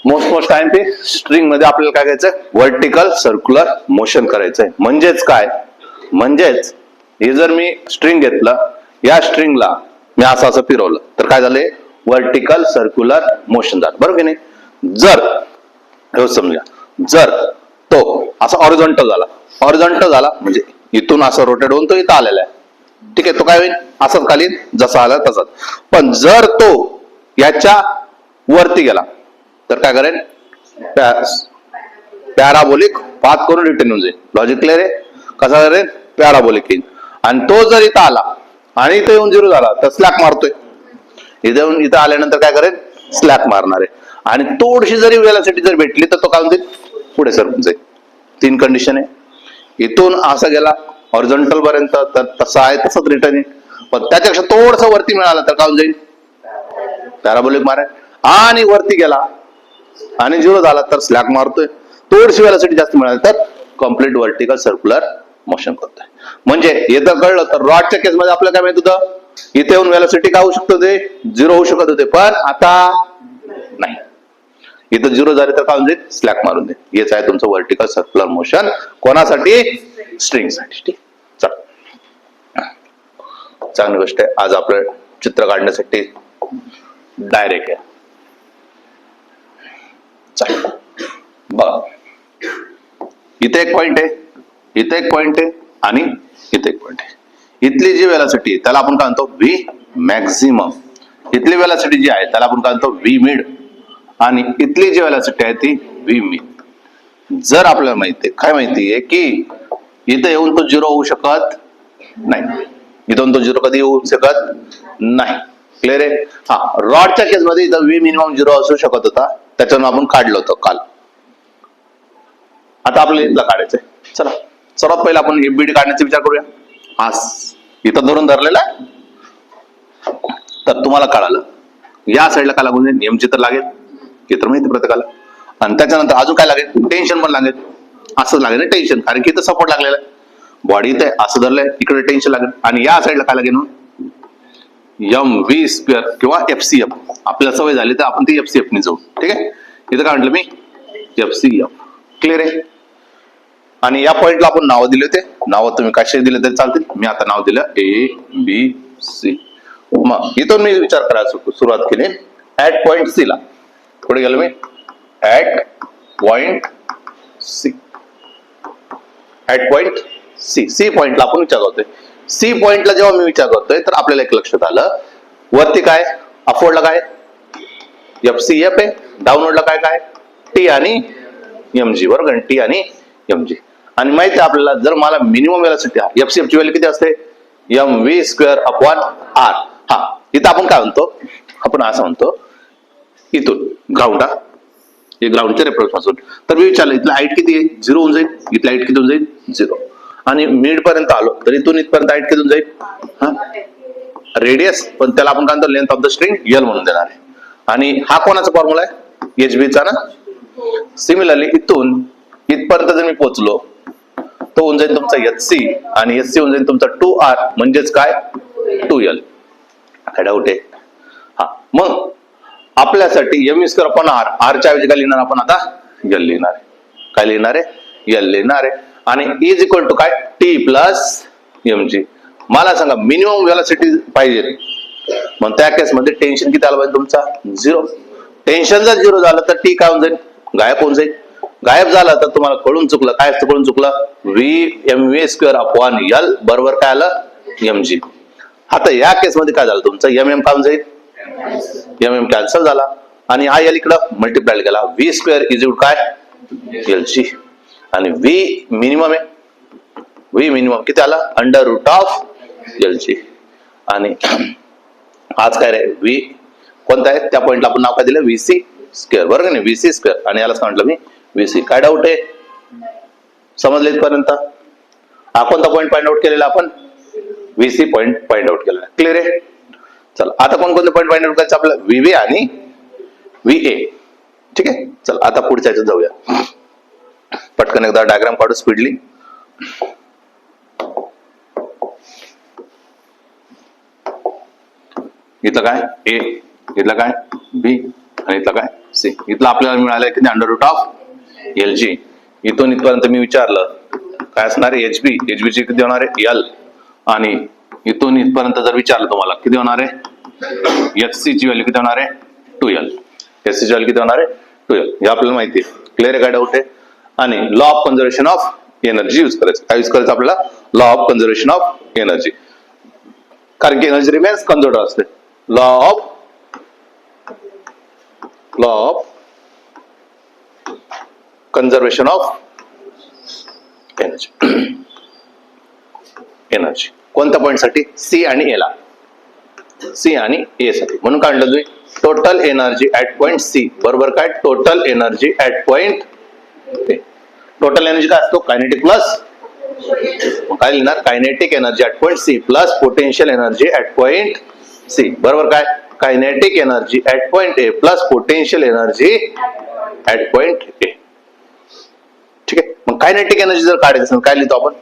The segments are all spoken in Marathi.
मोस्ट टाइम ते स्ट्रिंग मध्ये आपल्याला काय करायचं, व्हर्टिकल सर्क्युलर मोशन करायचंय. म्हणजेच काय, म्हणजेच हे जर मी स्ट्रिंग घेतलं, या स्ट्रिंगला मी असं असं फिरवलं तर काय झालंय, व्हर्टिकल सर्क्युलर मोशन झालं, बरोबर की नाही. जर समजा जर तो असा हॉरिझॉन्टल झाला, हॉरिझॉन्टल झाला म्हणजे इथून असं रोटेट होऊन तो इथं आलेला आहे, ठीक आहे, तो काय होईल, असंच खाली जसा आला तसाच. पण जर तो याच्या वरती गेला तर काय करेल, पॅराबोलिक पाथ करून रिटर्न होऊन जाईल. लॉजिक क्लिअर आहे. कसा करेल, पॅराबोलिक येईल. आणि तो जर इथं आला आणि इथं येऊन 0 झाला तर स्लॅक मारतोय. इथं येऊन इथं आल्यानंतर काय करेल, स्लॅक मारणार आहे. आणि थोडीशी जरी वेळासाठी जर भेटली तर तो काय होऊन जाईल, पुढे सरकून जाईल. 3 कंडिशन आहे. इथून असा गेला हॉरिझॉन्टल पर्यंत तर तसा आहे तसंच रिटर्न येईल. पण त्याच्यापेक्षा थोडस वरती मिळालं तर काय होऊन जाईल, पॅराबोलिक मारेल. आणि वरती गेला आणि 0 झाला तर स्लॅक मारतोय. थोडीशी वेळासाठी जास्त मिळाली तर कम्प्लीट व्हर्टिकल सर्क्युलर मोशन करतोय. म्हणजे हे तर कळलं तर रॉडच्या केसमध्ये आपल्याला काय माहित होतं, इथे येऊन वेलोसिटी काय होऊ शकत होते, 0 होऊ शकत होते. पण आता नाही, इथं 0 झाले तर काय होऊन जाईल, स्लॅक मारून दे. हेच आहे तुमचं व्हर्टिकल सर्क्युलर मोशन. कोणासाठी, स्ट्रिंग साठी. ठीक, चला, चांगली गोष्ट आहे. आज आपलं चित्र काढण्यासाठी डायरेक्ट आहे. चला बघा, इथे एक पॉइंट आहे, इथे एक पॉइंट आहे आणि इथे एक पॉइंट आहे. इथली जी वेलॉसिटी त्याला आपण काय म्हणतो, व्ही मॅक्झिमम. इथली वेलॉसिटी जी आहे त्याला आपण काय म्हणतो, व्ही मिड. आणि इथली जी वेलॉसिटी आहे ती व्ही मिड. जर आपल्याला माहिती आहे, काय माहिती आहे की इथं येऊन तो 0 होऊ शकत नाही, इथून तो 0 कधी येऊ शकत नाही. क्लिअर आहे. हा, रॉडच्या केसमध्ये इथं व्ही मिनिमम 0 असू शकत होता, त्याच्यानं आपण काढलं होतं काल. आता आपल्याला इथला काढायचंय. चला, सर्वात पहिला आपण एफबीडी काढण्याचा विचार करूया. हा इथं धरून धरलेला आहे, तर तुम्हाला कळालं या साईडला काय लागून जाईल, एमजी तर लागेल, हे तर माहिती प्रत्येकाला. आणि त्याच्यानंतर अजून काय लागेल, टेन्शन पण लागेल. असंच लागेल ना टेन्शन, कारण की इथं सपोर्ट लागलेला आहे. बॉडी इथे असं धरलंय, इकडे टेन्शन लागेल. आणि या साईडला काय लागेल, एम व्ही स्क्वेअर किंवा एफसीएफ. आपल्याला सवय झाली तर आपण ती एफसीएफ ने जाऊ. ठीक आहे, इथं काय म्हटलं मी, एफसीएफ. क्लिअर आहे. आणि या पॉइंटला आपण नाव दिले होते, नाव तुम्ही कसे दिले तरी चालतील. मी आता नाव दिलं ए बी सी. मग इथून मी विचार करायला सुरुवात केली ऍट पॉइंट सी ला. पुढे गेलो मी, at point C. At point C, C पॉइंटला आपण विचार करतोय. सी पॉइंटला जेव्हा मी विचार करतोय तर आपल्याला एक लक्षात आलं, वरती काय, अफोर्डला काय एफसीएफ आहे, डाऊनवर्डला काय काय टी आणि एमजी. बरोबर, टी आणि एमजी. आणि माहिती आहे आपल्याला, जर मला मिनिमम वेलोसिटी एफसीएफ ची व्हॅल्यू किती असते, M V square upon R. हा, इथं आपण काय म्हणतो, आपण असं म्हणतो, इथून ग्राउंड, हे ग्राउंडच्या रेफरन्स पासून. तर मी विचारलं इथलं हाईट किती आहे, 0 होऊन जाईल. इथलं हाईट किती होऊन जाईल, 0. आणि मिड पर्यंत आलो तर इथून इथपर्यंत हाईट किती होऊन जाईल, हा रेडियस, पण त्याला आपण काय म्हणतो, length of the string L म्हणून देणार आहे. आणि हा कोणाचा फॉर्म्युला आहे, एचबीचा ना. सिमिलरली इथून इथपर्यंत जर मी पोहोचलो तो होऊन जाईल तुमचा एचसी, आणि एचसी होऊन जाईल तुमचा 2R, म्हणजेच काय 2L. काय डाऊट आहे. हा, मग आपल्यासाठी एम स्क्वेअर अपॉन आर, आरच्या ऐवजी काय लिहिणार आपण आता, एल लिहिणार आहे. काय लिहिणार आहे, एल लिहिणार आहे. आणि इज इक्वल टू काय, टी प्लस एमजी. मला सांगा मिनिमम वेलोसिटी पाहिजे, मग त्या केसमध्ये टेन्शन किती आलं पाहिजे तुमचा, 0. टेन्शन जर 0 झालं तर टी काय होऊन जाईल, गायब होऊन जाईल. गायब झाला तर तुम्हाला कळून चुकलं, काय असतं कळून चुकलं, V M V square upon L बरोबर काय आलं, एमजी. आता या केसमध्ये काय झालं तुमचं, एम एम काय होऊन जाईल, एम एम कॅन्सल झाला. आणि हा एल इकडं मल्टिप्लाय केला, व्ही स्क्वेअर इज इक्वल काय, एलजी. आणि व्ही मिनिमम आहे, व्ही मिनिमम किती आला, अंडर रूट ऑफ एलजी. आणि आज काय रे, व्ही कोणता आहे, त्या पॉइंटला आपण नाव काय दिलं, व्हीसी स्क्वेअर. बरोबर नाही, व्हीसी स्क्वेअर. आणि याला म्हटलं मी व्हीसी. काय डाऊट आहे, समजले इथपर्यंत. हा कोणता पॉईंट फाइंड आउट केलेला आपण, व्हीसी पॉईंट फाइंड आउट केलेला. क्लिअर आहे. चला, आता कोणकोणते पॉईंट फाइंड आउट करायचे आपलं, व्हीव्ही आणि व्हीए. ठीक आहे, चला आता पुढच्या ह्याच्यात जाऊया. पटकन एकदा डायग्राम काढू स्पीडली. इथलं काय ए, इथलं काय बी, आणि इथला काय सी. इथला आपल्याला मिळालंय किती under root of L G. इथून इथपर्यंत मी विचारलं काय असणार आहे एच बी. एच बी ची किती होणार आहे एल. आणि इथून इथपर्यंत जर विचारलं तुम्हाला किती होणार आहे एच सी ची व्हॅल्यू किती होणार आहे 2L. एच सी ची व्हॅल्यू किती होणार आहे 2L. हे आपल्याला माहिती आहे. क्लिअर आहे काय डाऊट आहे. आणि law of conservation of energy use करायचं. काय यूज करायचं आपल्याला law of conservation of energy. कारण की एनर्जी रिमेन्स कन्झर्व्ड असते. Law of conservation of energy. Energy कोणत्या पॉइंट साठी सी आणि ए ला. सी आणि ए साठी म्हणून काढलं तुम्ही total energy at point C बरोबर काय total energy at point A. Total energy काय असतो कायनेटिक प्लस काय लिहिणार kinetic energy at point C plus potential energy at point C बरोबर काय kinetic energy at point A plus potential energy at point A. ठीक आहे. मग कायनेटिक एनर्जी जर काढायचं असेल काय लिहितो आपण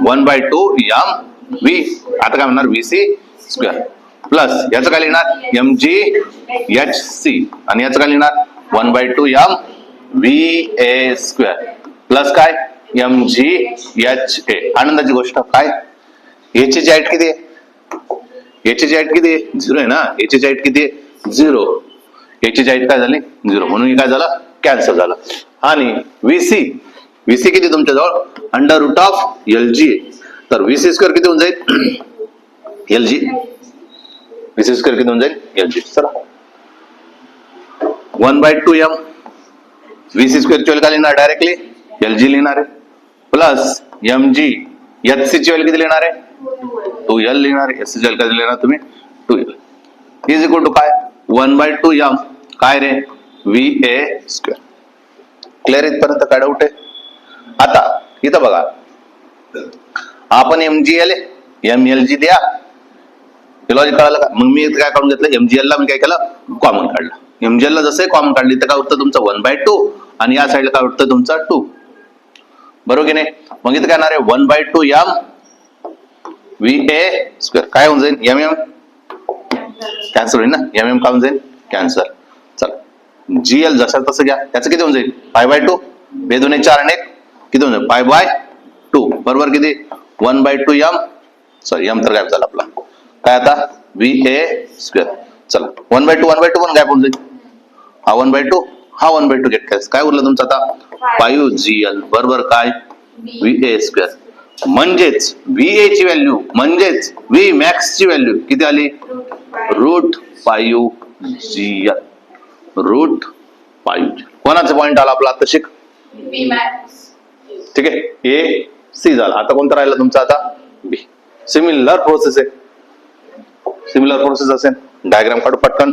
1/2 एम व्ही. आता काय म्हणणार व्ही सी स्क्वेअर प्लस याचं काय लिहिणार एम जी एच सी आणि याचं काय लिहिणार 1/2 M V A square plus काय एम जी एच ए. आनंदाची गोष्ट काय याची ची हाईट किती आहे याची ची हाईट किती आहे 0 आहे ना. याची ची हाईट किती आहे 0. याची ची हाईट काय झाली 0 म्हणून हे काय झालं कॅन्सल झालं. आणि व्हीसी किती तुमच्याजवळ under root of L G. तर व्हीसी स्क्वेअर किती होऊन जाईल एल जी. व्हीसी स्क्वेअर किती होऊन जाईल एल जी. चला 1/2 एम व्हीसी स्क्वेअर ची काय लिहिणार डायरेक्टली एल जी लिहिणार आहे plus M G H C ची व्हॅल्यू किती लिहिणार आहे 2L लिहिणार आहे. एस सी ची व्हॅल्यू किती लिहिणार तुम्ही 2L इज इक्वल टू काय 1/2 एम काय रे व्ही ए स्क्वेअर. क्लिअर इथपर्यंत काय डाऊट आहे. आता इथं बघा आपण एमजीएल एमएलजी द्या हे लॉजिक कळालं का. मग मी काय काढून घेतलं एमजीएल ला मी काय केलं कॉमन काढलं. एमजीएल ला जसं कॉमन काढली तर काय उत्तर तुमचं 1/2 आणि या साईडला काय उत्तर तुमचा 2 बरोबर की नाही. मग इथं काय येणार आहे 1/2 एम व्ही ए स्क्वेअर काय होऊन जाईल एम एम कॅन्सल होईल ना एम एम काय होऊन जाईल कॅन्सल. चला जीएल जसं तसं घ्या त्याचं किती होऊन जाईल 5/2 बे 2 4 आणि 1 किती होऊन जाईल 5/2 बरोबर किती 1/2 एम सॉरी एम तर गायब झाला आपला काय आता व्ही ए स्क्वेअर. चला 1/2 पण गायब होऊन जाईल. हा 1/2 हा 1/2 गेट काय उरलं तुमचं आता 5GL बरोबर काय व्ही ए स्क्वेअर. म्हणजेच व्ही ए ची व्हॅल्यू म्हणजेच व्ही मॅक्स ची व्हॅल्यू किती आली √5GL √5. कोणाचा पॉइंट आला आपला आता शिक ठीक आहे. ए सी झाला. आता कोणता राहिला तुमचा आता बी. सिमिलर प्रोसेस आहे. सिमिलर प्रोसेस असेल डायग्राम काढू पटकन.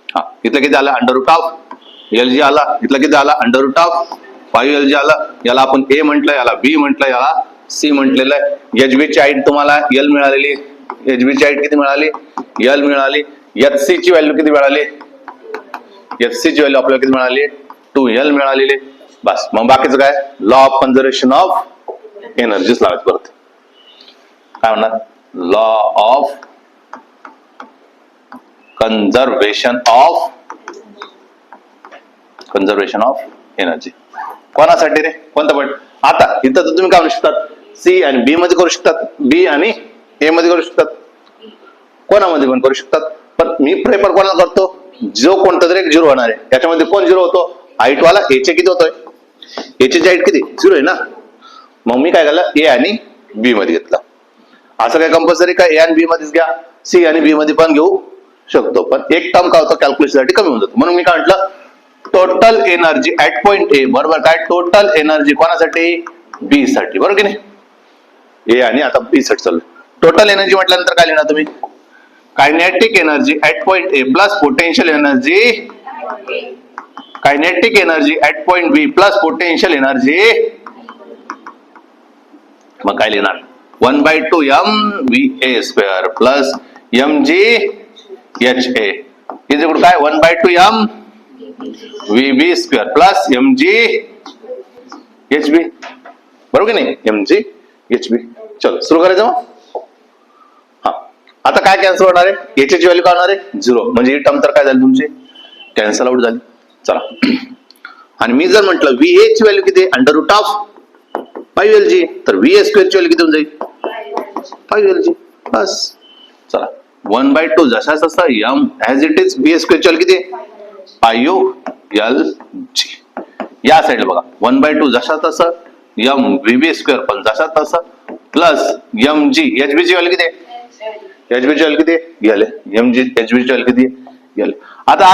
हा इथलं किती आलं under root of L G आला. इथलं किती आला अंडर रूट ऑफ 5LG आला. याला आपण ए म्हटलं याला बी म्हटलं याला सी म्हटलेलं आहे. एचबी ची हाईट तुम्हाला एल मिळालेली. एचबी ची हाईट किती मिळाली एल मिळाली. एच सी ची व्हॅल्यू किती मिळाली एच सी ची व्हॅल्यू आपल्याला किती मिळाली 2L मिळालेली. बस मग बाकीचं काय लॉ ऑफ कन्झर्वेशन ऑफ एनर्जीच लावायचं परत. काय म्हणणार law of conservation of energy कोणासाठी रे कोणता पॉईंट. आता इथं तर तुम्ही काय म्हणू शकतात सी आणि बी मध्ये करू शकतात बी आणि ए मध्ये करू शकतात कोणामध्ये पण करू शकतात. पण मी प्रेफर कोणाला करतो जो कोणता तरी एक 0 होणार आहे. त्याच्यामध्ये कोण 0 होतो हाईट वाला एचे किती होतोय एचे हाईट किती 0 आहे ना. मग मी काय केलं ए आणि बी मध्ये घेतला. असं काय कंपल्सरी काय ए आणि बी मध्येच घ्या सी आणि बी मध्ये पण घेऊ शकतो. पण एक टर्म काय होतं कॅल्क्युलेशन साठी कमी होऊन जातो. म्हणून मी काय म्हटलं टोटल एनर्जी ऍट पॉइंट ए बरोबर काय टोटल एनर्जी कोणासाठी बी साठी बरोबर की नाही. ए आणि आता बी साठी चालू. टोटल एनर्जी म्हटल्यानंतर काय लिहिणार तुम्ही kinetic energy at point A plus potential energy kinetic energy at point B plus potential energy. मग काय लिहिणार 1/2 M V A square plus M G H A is equal काय 1/2 M v B square plus M G h B. बरोबर की नाही, एम जी एच बी. चलो सुरू करायचं मग. हा आता काय कॅन्सल होणार आहे, एच ची व्हॅल्यू काय होणार आहे 0, म्हणजे ही टर्म तर काय झाली तुमची कॅन्सल आउट झाली. चला आणि मी जर म्हटलं VA ची व्हॅल्यू किती आहे √5 5LG, तर VA स्क्वेअर ची व्हॅल्यू किती होऊन जाईल 5LG बस. चला 1/2 जशाच तसा m as it is VA square ची व्हॅल्यू किती आहे 5LG. या साईडला बघा 1/2 जशाच तसं m VB स्क्वेअर पण जशाच तसं प्लस mg HB ची व्हॅल्यू किती आहे HB ची व्हॅल्यू किती आहे गेले mg HB ची व्हॅल्यू किती आहे गेले. आता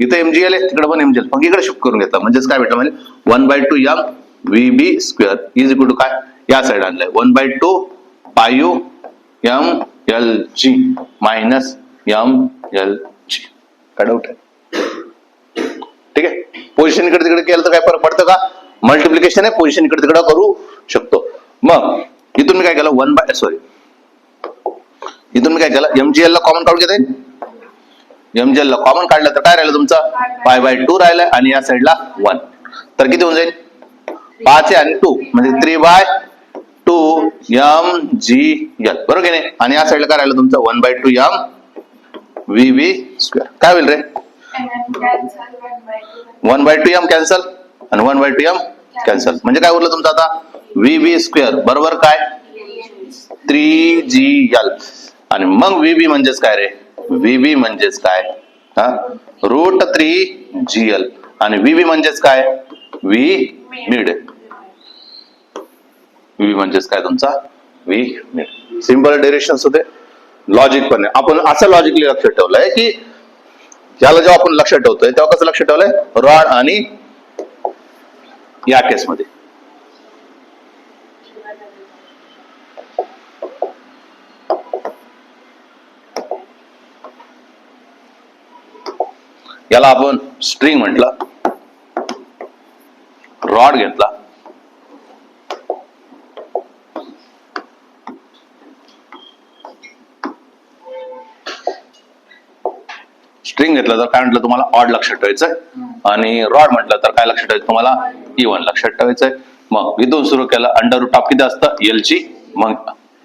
इथे mg आले तिकडे पण mg मग इकडे शिफ्ट करून घेतला म्हणजेच काय भेटलं म्हणजे 1/2 m VB square is equal to काय या साईड आणलंय 1/2 5 MLG मायनस MLG. काय डाऊट आहे, ठीक आहे. पोझिशन इकडे तिकडे केलं तर काय फरक पडतं का, मल्टिप्लिकेशन आहे पोझिशन इकडे तिकडे करू शकतो. मग इथून मी काय केलं इथून मी काय केलं MGL ला कॉमन काढून घेते, MGL ला कॉमन काढलं तर काय राहिलं तुमचं π/2 राहिलं आणि या साईडला 1, तर किती होऊन जाईल 5 आणि 2 म्हणजे 3/2 MGL बरोबर की नाही. आणि या साईडला काय राहिलं तुमचं 1/2 m VB स्क्वेअर. काय होईल रे 1/2 m कॅन्सल आणि 1/2 m कॅन्सल म्हणजे काय उरलं तुमचं आता VB स्क्वेअर बरोबर काय 3GL. आणि मग VB म्हणजेच काय रे VB म्हणजेच काय हा √3GL आणि VB म्हणजेच काय V मिड. VB म्हणजेच काय तुमचा V मिड. सिंपल डेरिवेशन्स होते, लॉजिक पण आहे. आपण असं लॉजिकली लक्षात ठेवलंय की याला जेव्हा आपण लक्षात ठेवतोय तेव्हा कसं लक्षात ठेवलंय रॉड आणि या केसमध्ये याला आपण स्ट्रिंग म्हटलं, रॉड घेतला, स्ट्रिंग घेतलं तर काय म्हटलं तुम्हाला ऑड लक्षात ठेवायचंय आणि रॉड म्हटलं तर काय लक्षात ठेवायचं तुम्हाला इव्हन लक्षात ठेवायचंय. मग इथून सुरू केलं √ऑफ किती असतं LG, मग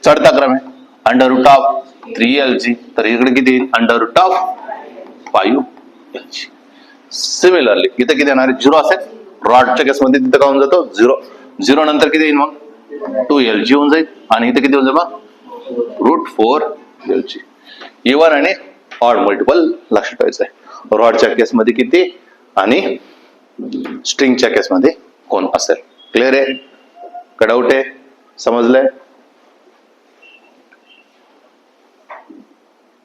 चढता क्रम आहे √ऑफ 3LG, तर इकडे किती √ऑफ 5LG. सिमिलरली इथे किती येणार 0 असेल, रॉडच्या केसमध्ये तिथे काय होऊन जातो 0 नंतर किती येईल मग 2LG होऊन जाईल आणि इथे किती होऊन जाईल मग √4LG. इव्हन आणि ऑड मल्टिपल लक्षात ठेवायचं आहे. रॉडच्या केसमध्ये किती आणि स्ट्रिंगच्या केसमध्ये कोण असेल. क्लिअर आहे का, डाऊट आहे, समजलंय.